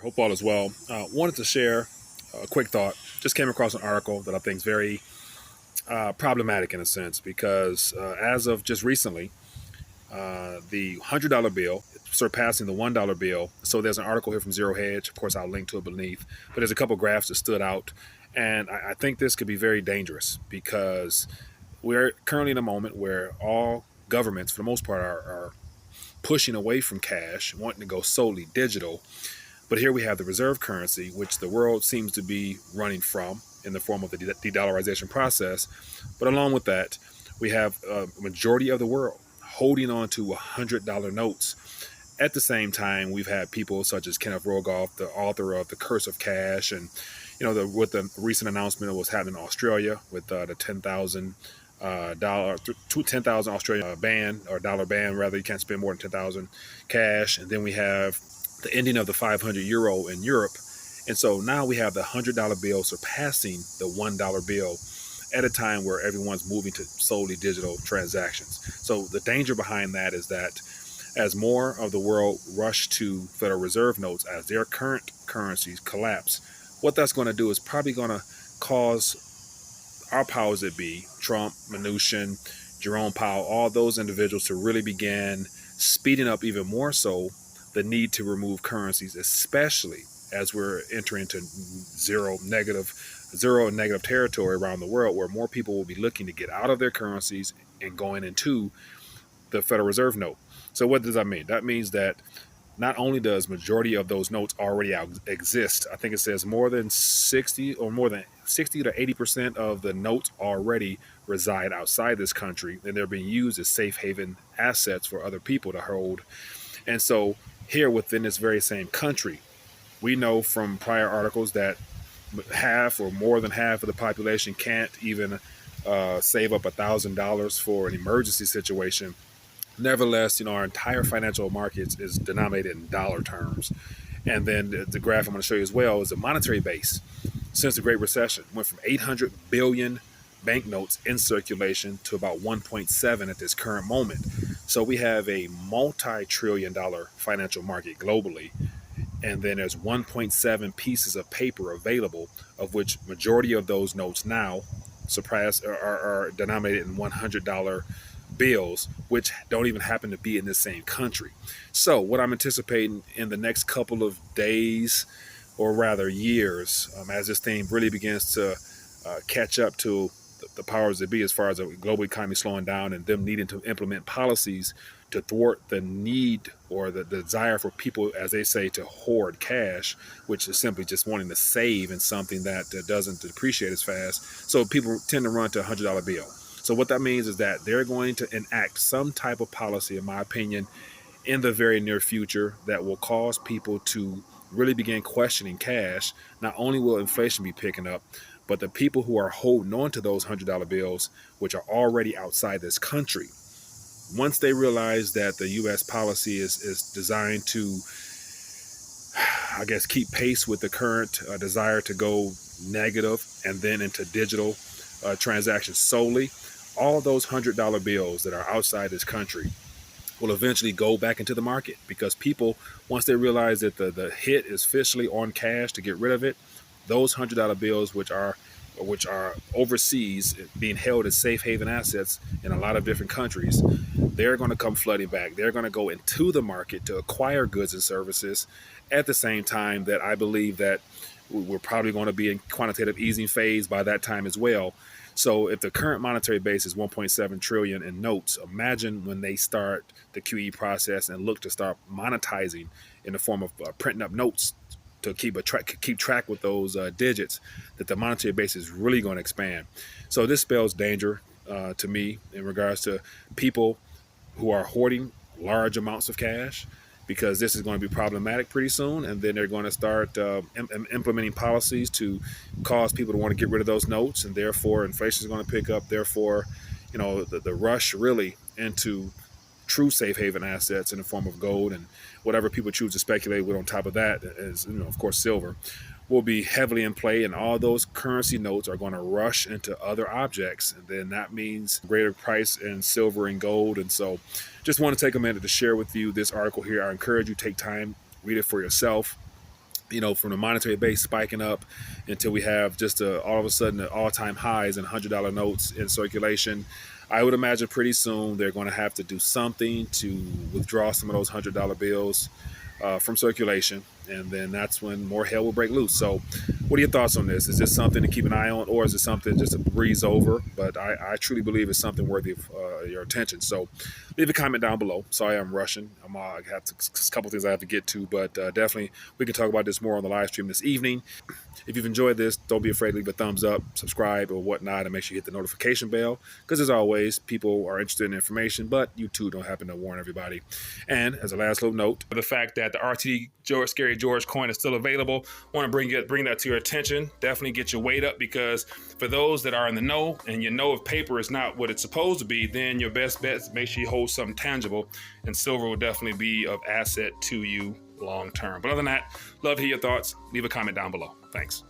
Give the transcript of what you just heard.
Hope all is well. Wanted to share a quick thought. Just came across an article that I think is very problematic in a sense because as of just recently, the $100 bill surpassing the $1 bill. So there's an article here from Zero Hedge. Of course, I'll link to it beneath. But there's a couple graphs that stood out. And I think this could be very dangerous because we're currently in a moment where all governments, for the most part, are pushing away from cash, wanting to go solely digital. But here we have the reserve currency, which the world seems to be running from in the form of the de-dollarization process. But along with that, we have a majority of the world holding on to $100 notes. At the same time, we've had people such as Kenneth Rogoff, the author of The Curse of Cash, and with the recent announcement of what's happening in Australia with the $10,000 Australian ban, or dollar ban rather. You can't spend more than 10,000 cash. And then we have the ending of the 500 euro in Europe. And so now we have the $100 bill surpassing the $1 bill at a time where everyone's moving to solely digital transactions. So the danger behind that is that as more of the world rush to Federal Reserve notes, as their current currencies collapse, what that's going to do is probably going to cause our powers that be, Trump, Mnuchin, Jerome Powell, all those individuals to really begin speeding up even more so the need to remove currencies, especially as we're entering into zero and negative territory around the world, where more people will be looking to get out of their currencies and going into the Federal Reserve note. So what does that mean? That means that not only does majority of those notes already exist, I think it says more than 60 to 80% of the notes already reside outside this country, and they're being used as safe haven assets for other people to hold. And so here within this very same country, we know from prior articles that half or more than half of the population can't even save up $1,000 for an emergency situation. Nevertheless, our entire financial markets is denominated in dollar terms. And then the graph I'm going to show you as well is the monetary base. Since the Great Recession, went from 800 billion banknotes in circulation to about 1.7 at this current moment. So we have a multi-trillion-dollar financial market globally. And then there's 1.7 pieces of paper available, of which majority of those notes now are denominated in $100 bills, which don't even happen to be in the same country. So what I'm anticipating in the next couple of days, or rather years, as this thing really begins to catch up to the powers that be, as far as the global economy slowing down and them needing to implement policies to thwart the need or the desire for people, as they say, to hoard cash, which is simply just wanting to save in something that doesn't depreciate as fast. So people tend to run to a $100 bill. So what that means is that they're going to enact some type of policy, in my opinion, in the very near future that will cause people to really begin questioning cash. Not only will inflation be picking up, but the people who are holding on to those $100 bills, which are already outside this country, once they realize that the U.S. policy is designed to, I guess, keep pace with the current desire to go negative and then into digital transactions solely, all those $100 bills that are outside this country will eventually go back into the market, because people, once they realize that the hit is officially on cash to get rid of it, those $100 bills, which are overseas being held as safe haven assets in a lot of different countries, they're going to come flooding back. They're going to go into the market to acquire goods and services at the same time that I believe that we're probably going to be in quantitative easing phase by that time as well. So if the current monetary base is 1.7 trillion in notes, imagine when they start the QE process and look to start monetizing in the form of printing up notes to keep track with those digits, that the monetary base is really going to expand. So this spells danger to me in regards to people who are hoarding large amounts of cash, because this is going to be problematic pretty soon. And then they're going to start implementing policies to cause people to want to get rid of those notes. And therefore, inflation is going to pick up. Therefore, the rush really into true safe haven assets in the form of gold and whatever people choose to speculate with on top of that is, of course, silver, will be heavily in play, and all those currency notes are going to rush into other objects, and then that means greater price in silver and gold. And so just want to take a minute to share with you this article here. I encourage you to take time, read it for yourself. from the monetary base spiking up until we have just all of a sudden the all-time highs in $100 notes in circulation. I would imagine pretty soon they're going to have to do something to withdraw some of those $100 bills from circulation, and then that's when more hell will break loose. So, what are your thoughts on this? Is this something to keep an eye on, or is it something just to breeze over? But I truly believe it's something worthy of your attention. So, leave a comment down below. Sorry, I'm rushing. I have a couple things I have to get to, but definitely we can talk about this more on the live stream this evening. If you've enjoyed this, don't be afraid to leave a thumbs up, subscribe, or whatnot, and make sure you hit the notification bell. Because as always, people are interested in information, but you too don't happen to warn everybody. And as a last little note, the fact that the RTD Scary George coin is still available, I want to bring that to your attention. Definitely get your weight up, because for those that are in the know, and you know if paper is not what it's supposed to be, then your best bet is make sure you hold something tangible, and silver will definitely be of asset to you long term. But other than that, love to hear your thoughts. Leave a comment down below. Thanks.